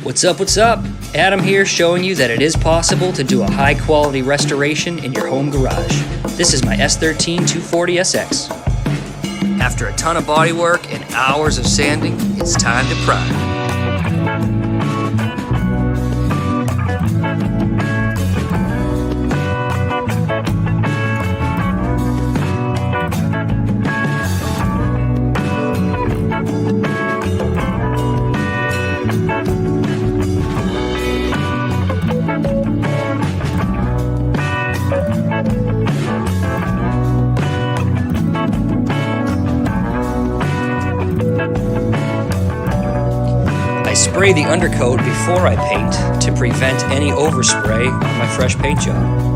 What's up, what's up? Adam here, showing you that it is possible to do a high quality restoration in your home garage. This is my S13 240SX. After a ton of bodywork and hours of sanding, it's time to prime. I spray the undercoat before I paint to prevent any overspray on my fresh paint job.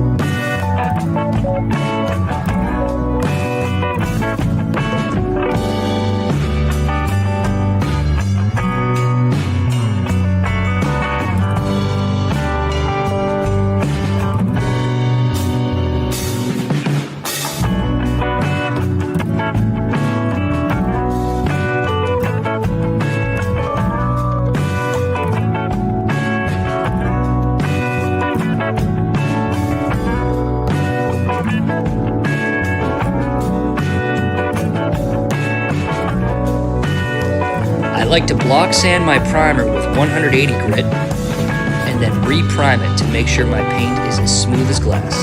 I like to block sand my primer with 180 grit and then re-prime it to make sure my paint is as smooth as glass.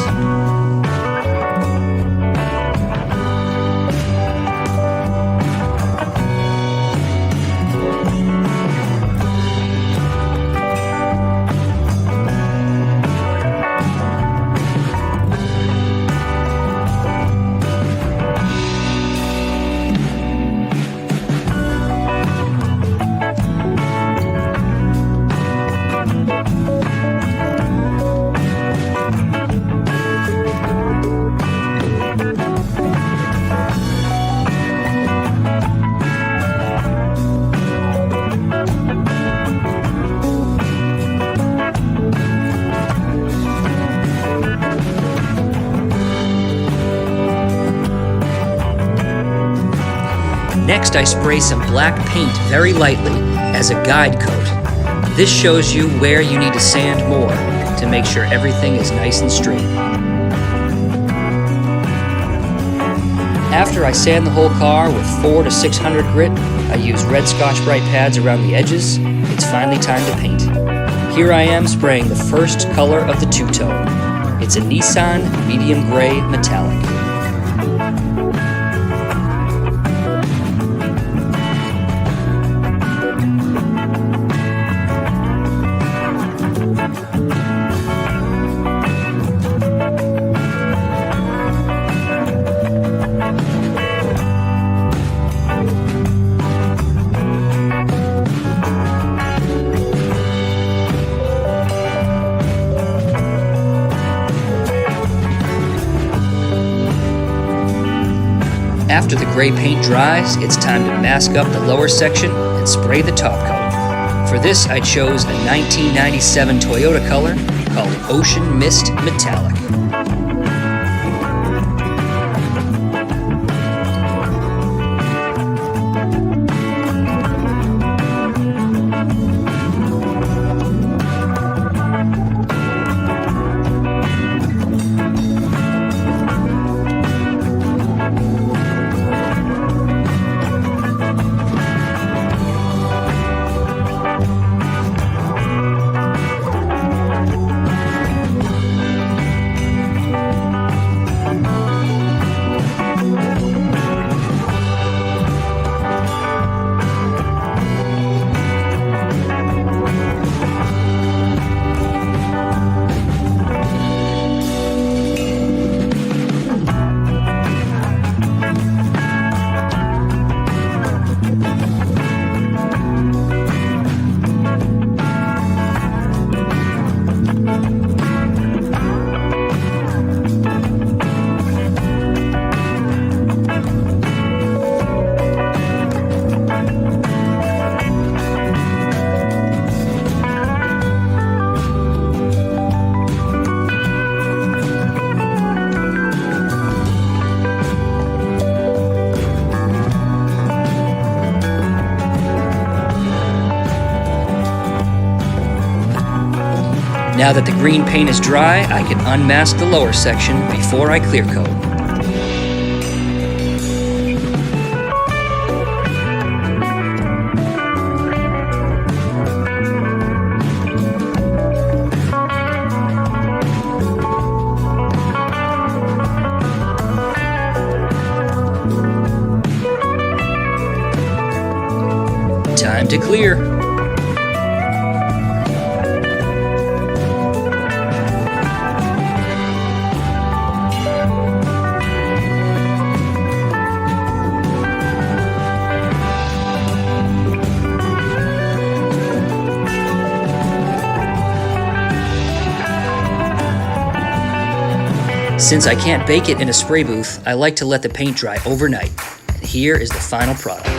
Next, I spray some black paint very lightly as a guide coat. This shows you where you need to sand more to make sure everything is nice and straight. After I sand the whole car with 400 to 600 grit, I use red Scotch-Brite pads around the edges. It's finally time to paint. Here I am spraying the first color of the two-tone. It's a Nissan medium gray metallic. After the gray paint dries, it's time to mask up the lower section and spray the top coat. For this, I chose a 1997 Toyota color called Ocean Mist Metallic. Now that the green paint is dry, I can unmask the lower section before I clear coat. Time to clear. Since I can't bake it in a spray booth, I like to let the paint dry overnight. And here is the final product.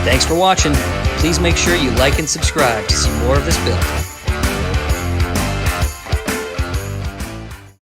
Thanks for watching. Please make sure you like and subscribe to see more of this build.